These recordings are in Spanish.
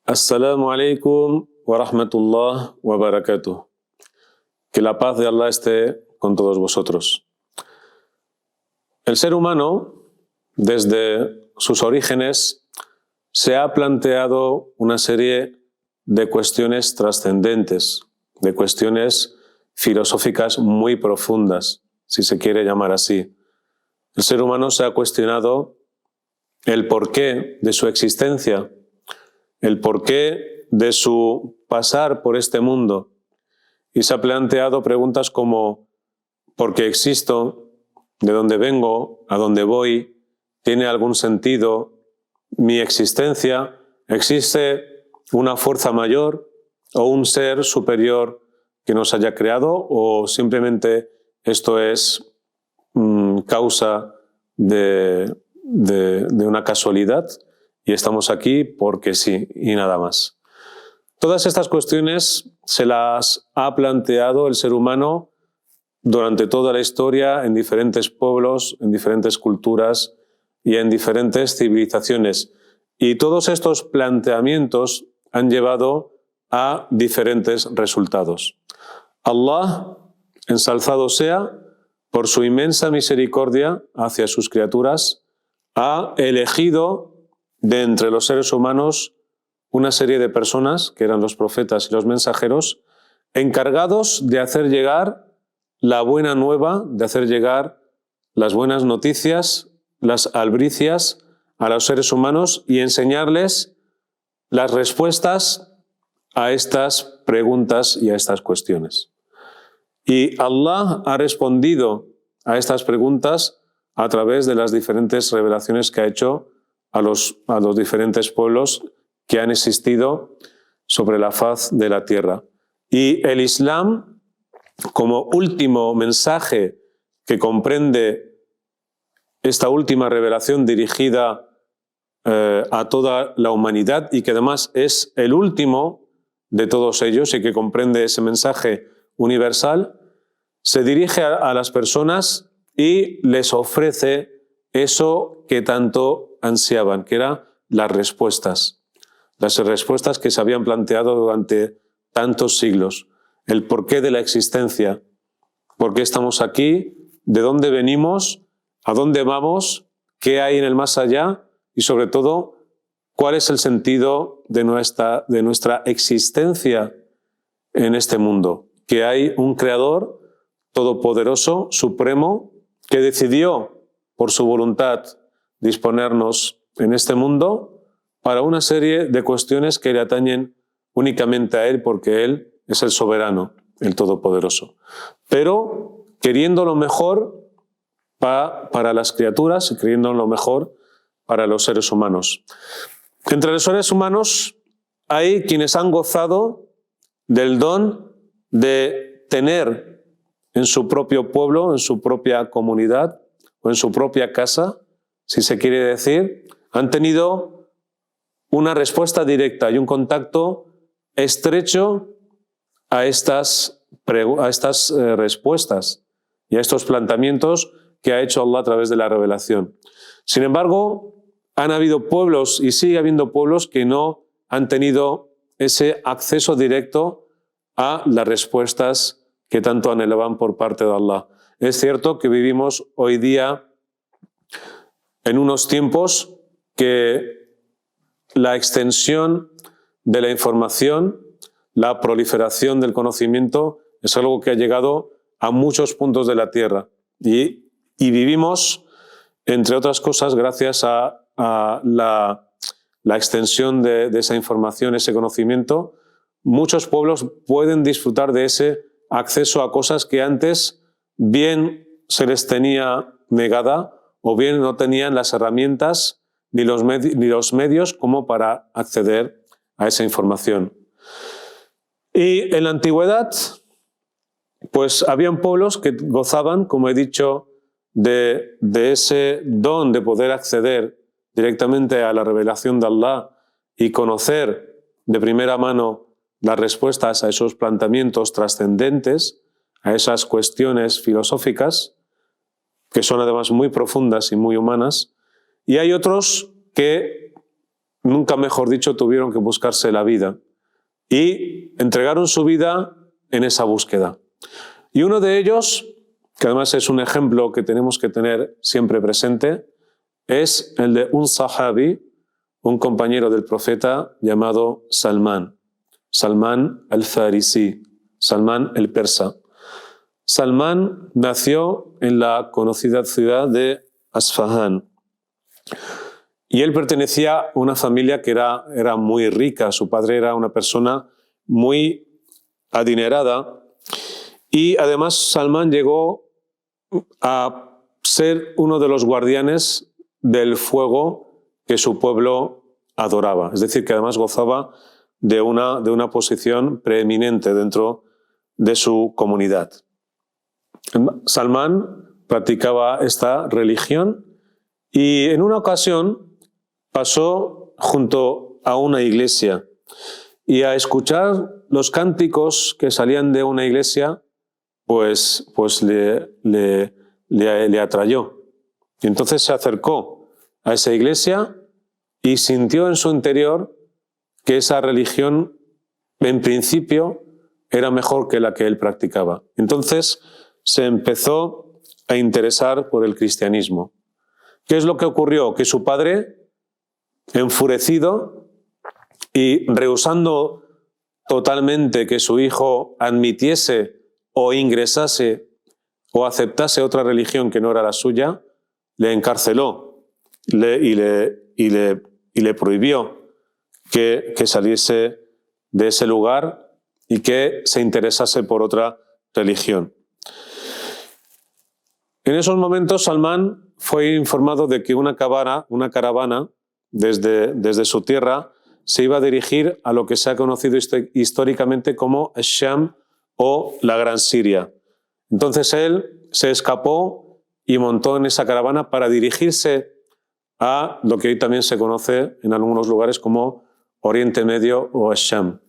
Assalamu alaikum wa rahmatullah wa barakatuh. Que la paz de Allah esté con todos vosotros. El ser humano, desde sus orígenes, se ha planteado una serie de cuestiones trascendentes, de cuestiones filosóficas muy profundas, si se quiere llamar así. El ser humano se ha cuestionado el porqué de su existencia, el porqué de su pasar por este mundo, y se ha planteado preguntas como ¿por qué existo? ¿De dónde vengo? ¿A dónde voy? ¿Tiene algún sentido mi existencia? ¿Existe una fuerza mayor o un ser superior que nos haya creado, o simplemente esto es causa de una casualidad y estamos aquí porque sí y nada más? Todas estas cuestiones se las ha planteado el ser humano durante toda la historia en diferentes pueblos, en diferentes culturas y en diferentes civilizaciones. Y todos estos planteamientos han llevado a diferentes resultados. Allah, ensalzado sea, por su inmensa misericordia hacia sus criaturas, ha elegido de entre los seres humanos una serie de personas, que eran los profetas y los mensajeros, encargados de hacer llegar la buena nueva, de hacer llegar las buenas noticias, las albricias a los seres humanos y enseñarles las respuestas a estas preguntas y a estas cuestiones. Y Allah ha respondido a estas preguntas a través de las diferentes revelaciones que ha hecho a los diferentes pueblos que han existido sobre la faz de la tierra. Y el Islam, como último mensaje que comprende esta última revelación dirigida a toda la humanidad y que además es el último de todos ellos y que comprende ese mensaje universal, se dirige a las personas y les ofrece eso que tanto ansiaban, que eran las respuestas que se habían planteado durante tantos siglos, el porqué de la existencia, por qué estamos aquí, de dónde venimos, a dónde vamos, qué hay en el más allá y sobre todo cuál es el sentido de nuestra existencia en este mundo, que hay un creador todopoderoso, supremo, que decidió por su voluntad disponernos en este mundo para una serie de cuestiones que le atañen únicamente a Él, porque Él es el soberano, el todopoderoso. Pero queriendo lo mejor para las criaturas y queriendo lo mejor para los seres humanos. Entre los seres humanos hay quienes han gozado del don de tener en su propio pueblo, en su propia comunidad o en su propia casa, si se quiere decir, han tenido una respuesta directa y un contacto estrecho a estas respuestas y a estos planteamientos que ha hecho Allah a través de la revelación. Sin embargo, han habido pueblos y sigue habiendo pueblos que no han tenido ese acceso directo a las respuestas que tanto anhelaban por parte de Allah. Es cierto que vivimos hoy día en unos tiempos que la extensión de la información, la proliferación del conocimiento es algo que ha llegado a muchos puntos de la Tierra y vivimos, entre otras cosas, gracias a la extensión de esa información, ese conocimiento. Muchos pueblos pueden disfrutar de ese acceso a cosas que antes bien se les tenía negada o bien no tenían las herramientas ni los medios como para acceder a esa información. Y en la antigüedad pues habían pueblos que gozaban, como he dicho, de ese don de poder acceder directamente a la revelación de Allah y conocer de primera mano las respuestas a esos planteamientos trascendentes, a esas cuestiones filosóficas, que son además muy profundas y muy humanas, y hay otros que, nunca mejor dicho, tuvieron que buscarse la vida y entregaron su vida en esa búsqueda. Y uno de ellos, que además es un ejemplo que tenemos que tener siempre presente, es el de un sahabi, un compañero del profeta llamado Salmán, Salmán al-Farisi, Salmán el persa. Salmán nació en la conocida ciudad de Asfahán y él pertenecía a una familia que era muy rica. Su padre era una persona muy adinerada y además Salmán llegó a ser uno de los guardianes del fuego que su pueblo adoraba. Es decir, que además gozaba de una posición preeminente dentro de su comunidad. Salmán practicaba esta religión y en una ocasión pasó junto a una iglesia y a escuchar los cánticos que salían de una iglesia, pues le atrayó. Y entonces se acercó a esa iglesia y sintió en su interior que esa religión, en principio, era mejor que la que él practicaba. Entonces se empezó a interesar por el cristianismo. ¿Qué es lo que ocurrió? Que su padre, enfurecido y rehusando totalmente que su hijo admitiese o ingresase o aceptase otra religión que no era la suya, le encarceló y le prohibió que saliese de ese lugar y que se interesase por otra religión. En esos momentos Salmán fue informado de que una caravana desde su tierra se iba a dirigir a lo que se ha conocido históricamente como Sham o la Gran Siria. Entonces él se escapó y montó en esa caravana para dirigirse a lo que hoy también se conoce en algunos lugares como Oriente Medio o Sham.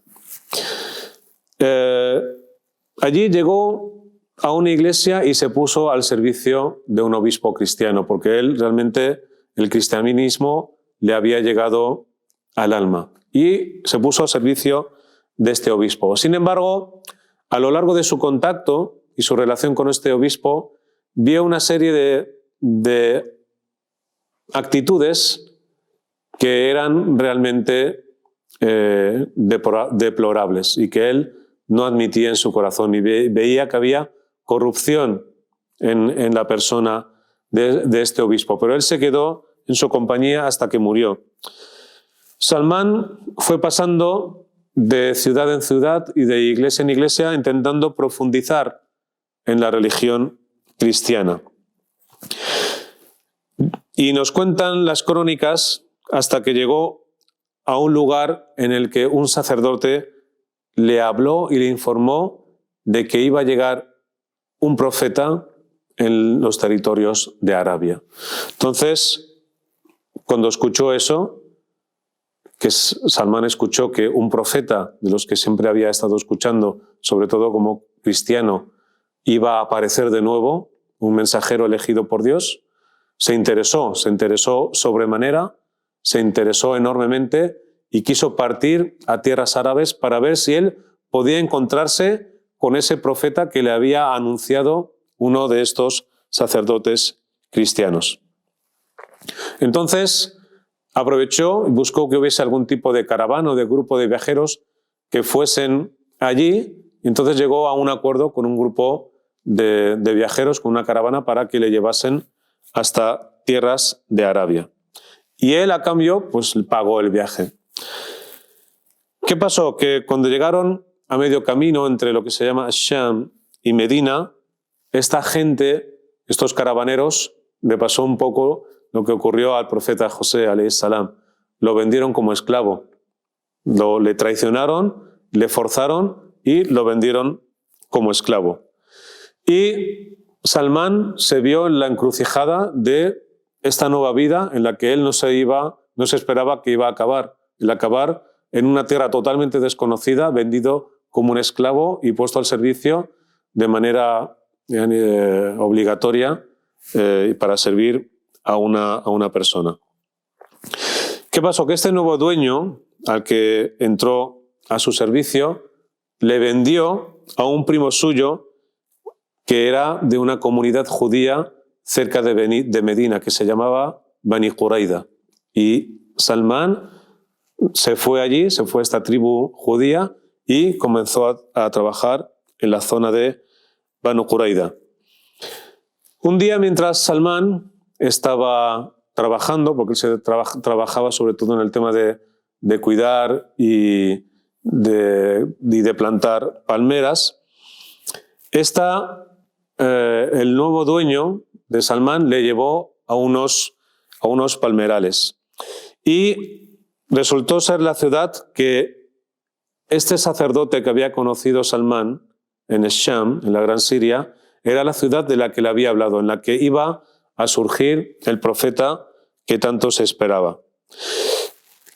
Allí llegó a una iglesia y se puso al servicio de un obispo cristiano, porque él realmente, el cristianismo le había llegado al alma y se puso al servicio de este obispo. Sin embargo, a lo largo de su contacto y su relación con este obispo, vio una serie de actitudes que eran realmente deplorables y que él no admitía en su corazón, y veía que había corrupción en la persona de este obispo. Pero él se quedó en su compañía hasta que murió. Salmán fue pasando de ciudad en ciudad y de iglesia en iglesia intentando profundizar en la religión cristiana. Y nos cuentan las crónicas hasta que llegó a un lugar en el que un sacerdote le habló y le informó de que iba a llegar un profeta en los territorios de Arabia. Entonces, cuando escuchó eso, que Salmán escuchó que un profeta de los que siempre había estado escuchando, sobre todo como cristiano, iba a aparecer de nuevo, un mensajero elegido por Dios, se interesó sobremanera, se interesó enormemente y quiso partir a tierras árabes para ver si él podía encontrarse con ese profeta que le había anunciado uno de estos sacerdotes cristianos. Entonces aprovechó y buscó que hubiese algún tipo de caravana o de grupo de viajeros que fuesen allí, y entonces llegó a un acuerdo con un grupo de viajeros, con una caravana, para que le llevasen hasta tierras de Arabia. Y él, a cambio, pues pagó el viaje. ¿Qué pasó? Que cuando llegaron a medio camino entre lo que se llama Sham y Medina, esta gente, estos caravaneros, le pasó un poco lo que ocurrió al profeta José, alayhi salam. Lo vendieron como esclavo. Le traicionaron, le forzaron y lo vendieron como esclavo. Y Salmán se vio en la encrucijada de esta nueva vida en la que él no se esperaba que iba a acabar. El acabar en una tierra totalmente desconocida, vendido como un esclavo y puesto al servicio de manera obligatoria para servir a una persona. ¿Qué pasó? Que este nuevo dueño al que entró a su servicio le vendió a un primo suyo que era de una comunidad judía cerca de Medina, que se llamaba Bani Quraida. Y Salmán se fue allí, se fue a esta tribu judía y comenzó a trabajar en la zona de Bani Quraida. Un día, mientras Salmán estaba trabajando, porque se trabajaba sobre todo en el tema de cuidar y de plantar palmeras, el nuevo dueño de Salmán le llevó a unos palmerales. Y resultó ser la ciudad que este sacerdote que había conocido Salmán en Sham, en la Gran Siria, era la ciudad de la que le había hablado, en la que iba a surgir el profeta que tanto se esperaba.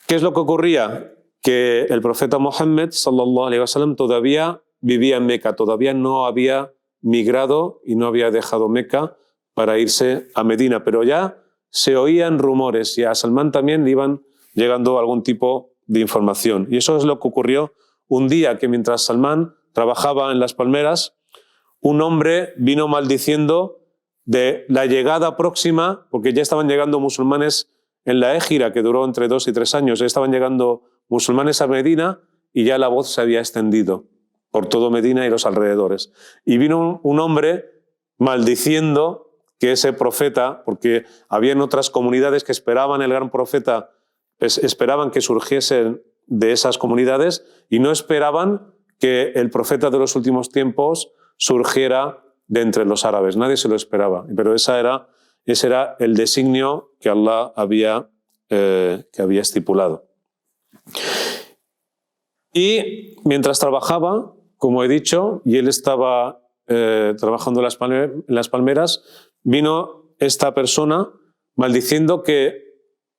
¿Qué es lo que ocurría? Que el profeta Mohammed sallallahu alaihi wasallam todavía vivía en Meca, todavía no había migrado y no había dejado Meca para irse a Medina, pero ya se oían rumores y a Salmán también le iban llegando algún tipo de información. Y eso es lo que ocurrió un día, que mientras Salmán trabajaba en las palmeras, un hombre vino maldiciendo de la llegada próxima, porque ya estaban llegando musulmanes en la Égira, que duró entre 2 y 3 años, ya estaban llegando musulmanes a Medina y ya la voz se había extendido por todo Medina y los alrededores. Y vino un hombre maldiciendo que ese profeta, porque habían otras comunidades que esperaban el gran profeta, esperaban que surgiesen de esas comunidades y no esperaban que el profeta de los últimos tiempos surgiera de entre los árabes. Nadie se lo esperaba, pero ese era el designio que Allah había estipulado. Y mientras trabajaba, como he dicho, y él estaba trabajando en las palmeras, vino esta persona maldiciendo que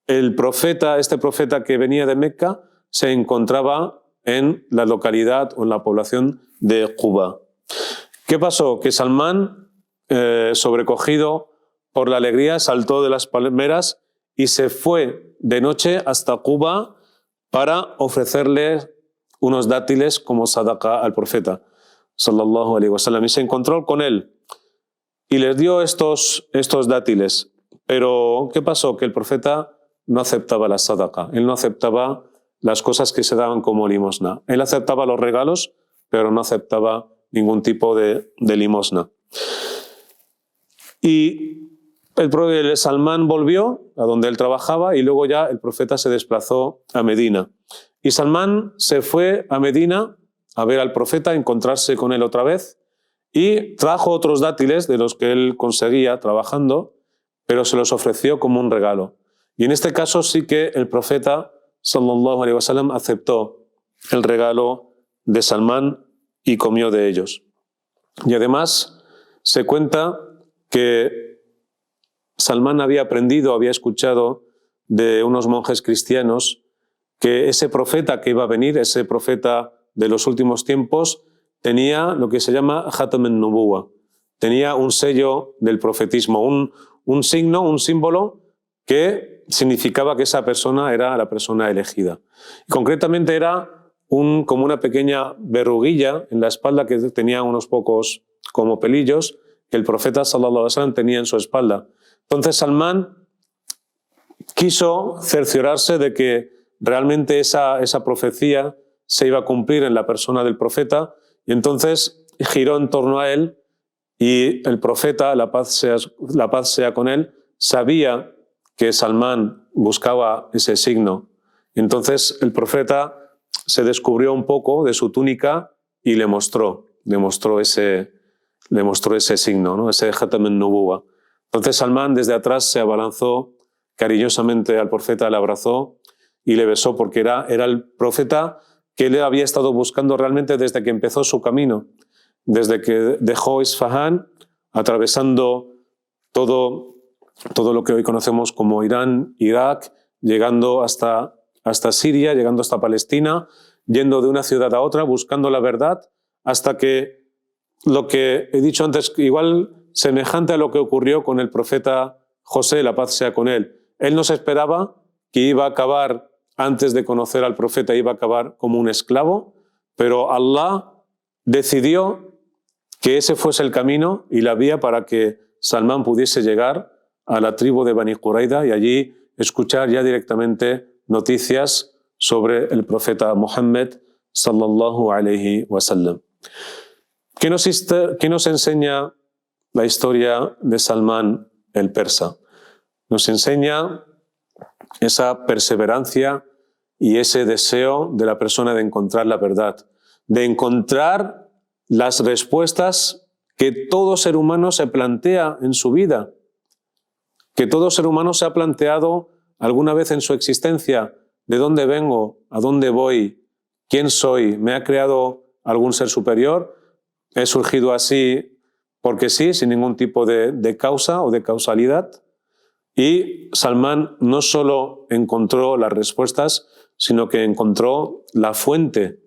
este profeta que venía de Meca, se encontraba en la localidad o en la población de Quba. ¿Qué pasó? Que Salmán, sobrecogido por la alegría, saltó de las palmeras y se fue de noche hasta Quba para ofrecerle unos dátiles como sadaqa al profeta sallallahu alaihi wasallam, y se encontró con él y les dio estos dátiles. Pero ¿qué pasó? Que el profeta no aceptaba la sadaqa, él no aceptaba las cosas que se daban como limosna. Él aceptaba los regalos, pero no aceptaba ningún tipo de limosna. Y el Salmán volvió a donde él trabajaba y luego ya el profeta se desplazó a Medina. Y Salmán se fue a Medina a ver al profeta, a encontrarse con él otra vez, y trajo otros dátiles de los que él conseguía trabajando, pero se los ofreció como un regalo. Y en este caso sí que el profeta sallallahu alaihi wasallam aceptó el regalo de Salmán y comió de ellos. Y además se cuenta que Salmán había escuchado de unos monjes cristianos que ese profeta que iba a venir, ese profeta de los últimos tiempos, tenía lo que se llama Khatam an-Nubuwa, tenía un sello del profetismo, un signo, un símbolo que significaba que esa persona era la persona elegida. Y concretamente era como una pequeña verruguilla en la espalda que tenía unos pocos como pelillos que el profeta sallallahu alaihi wasallam tenía en su espalda. Entonces Salmán quiso cerciorarse de que realmente esa profecía se iba a cumplir en la persona del profeta, y entonces giró en torno a él, y el profeta, la paz sea con él, sabía que Salmán buscaba ese signo. Entonces el profeta se descubrió un poco de su túnica y le mostró ese signo, ¿no? Ese Khatam an-Nubuwa. Entonces Salmán desde atrás se abalanzó cariñosamente al profeta, le abrazó y le besó, porque era el profeta que él había estado buscando realmente desde que empezó su camino. desde que dejó Isfahán, atravesando todo lo que hoy conocemos como Irán, Irak, llegando hasta Siria, llegando hasta Palestina, yendo de una ciudad a otra, buscando la verdad, hasta que lo que he dicho antes, igual semejante a lo que ocurrió con el profeta José, la paz sea con él. Él no se esperaba que iba a acabar, antes de conocer al profeta, iba a acabar como un esclavo, pero Allah decidió que ese fuese el camino y la vía para que Salmán pudiese llegar a la tribu de Bani Qurayda y allí escuchar ya directamente noticias sobre el profeta Muhammad sallallahu alayhi wa sallam. ¿Qué nos enseña la historia de Salmán el persa? Nos enseña esa perseverancia y ese deseo de la persona de encontrar la verdad, de encontrar las respuestas que todo ser humano se plantea en su vida, que todo ser humano se ha planteado alguna vez en su existencia. ¿De dónde vengo? ¿A dónde voy? ¿Quién soy? ¿Me ha creado algún ser superior? ¿He surgido así porque sí, sin ningún tipo de causa o de causalidad? Y Salmán no solo encontró las respuestas, sino que encontró la fuente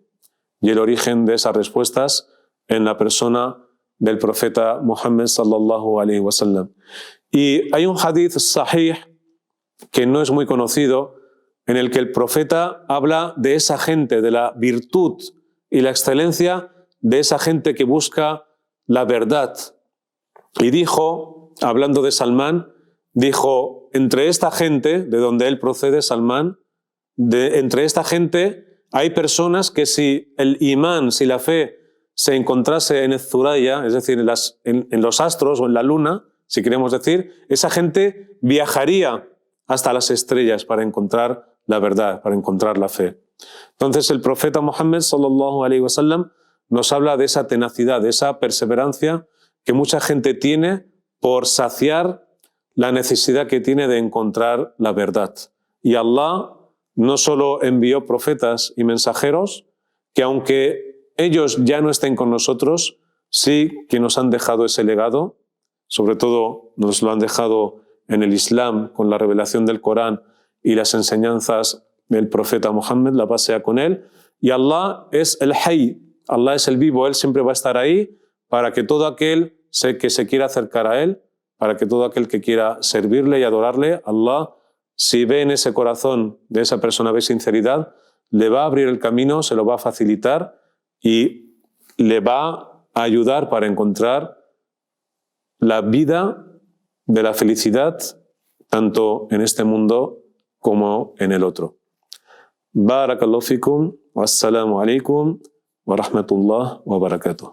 y el origen de esas respuestas en la persona del profeta Muhammad sallallahu alaihi wasallam. Y hay un hadith sahih que no es muy conocido, en el que el profeta habla de esa gente, de la virtud y la excelencia de esa gente que busca la verdad. Y dijo, hablando de Salmán, dijo, entre esta gente, de donde él procede, Salmán, entre esta gente hay personas que si el imán, si la fe se encontrase en el-Thuraya, es decir, en los astros o en la luna, si queremos decir, esa gente viajaría hasta las estrellas para encontrar la verdad, para encontrar la fe. Entonces el profeta Muhammad sallallahu alaihi wasallam nos habla de esa tenacidad, de esa perseverancia que mucha gente tiene por saciar la necesidad que tiene de encontrar la verdad. Y Allah no solo envió profetas y mensajeros, que aunque ellos ya no estén con nosotros, sí que nos han dejado ese legado, sobre todo nos lo han dejado en el Islam, con la revelación del Corán y las enseñanzas del profeta Muhammad, la paz sea con él. Y Allah es el Hayy, Allah es el vivo, Él siempre va a estar ahí para que todo aquel que se quiera acercar a Él, para que todo aquel que quiera servirle y adorarle, Allah, si ve en ese corazón de esa persona, ve sinceridad, le va a abrir el camino, se lo va a facilitar y le va a ayudar para encontrar la vida de la felicidad, tanto en este mundo como en el otro. Barakallahu fikum, wassalamu alaikum wa rahmatullah wa barakatuh.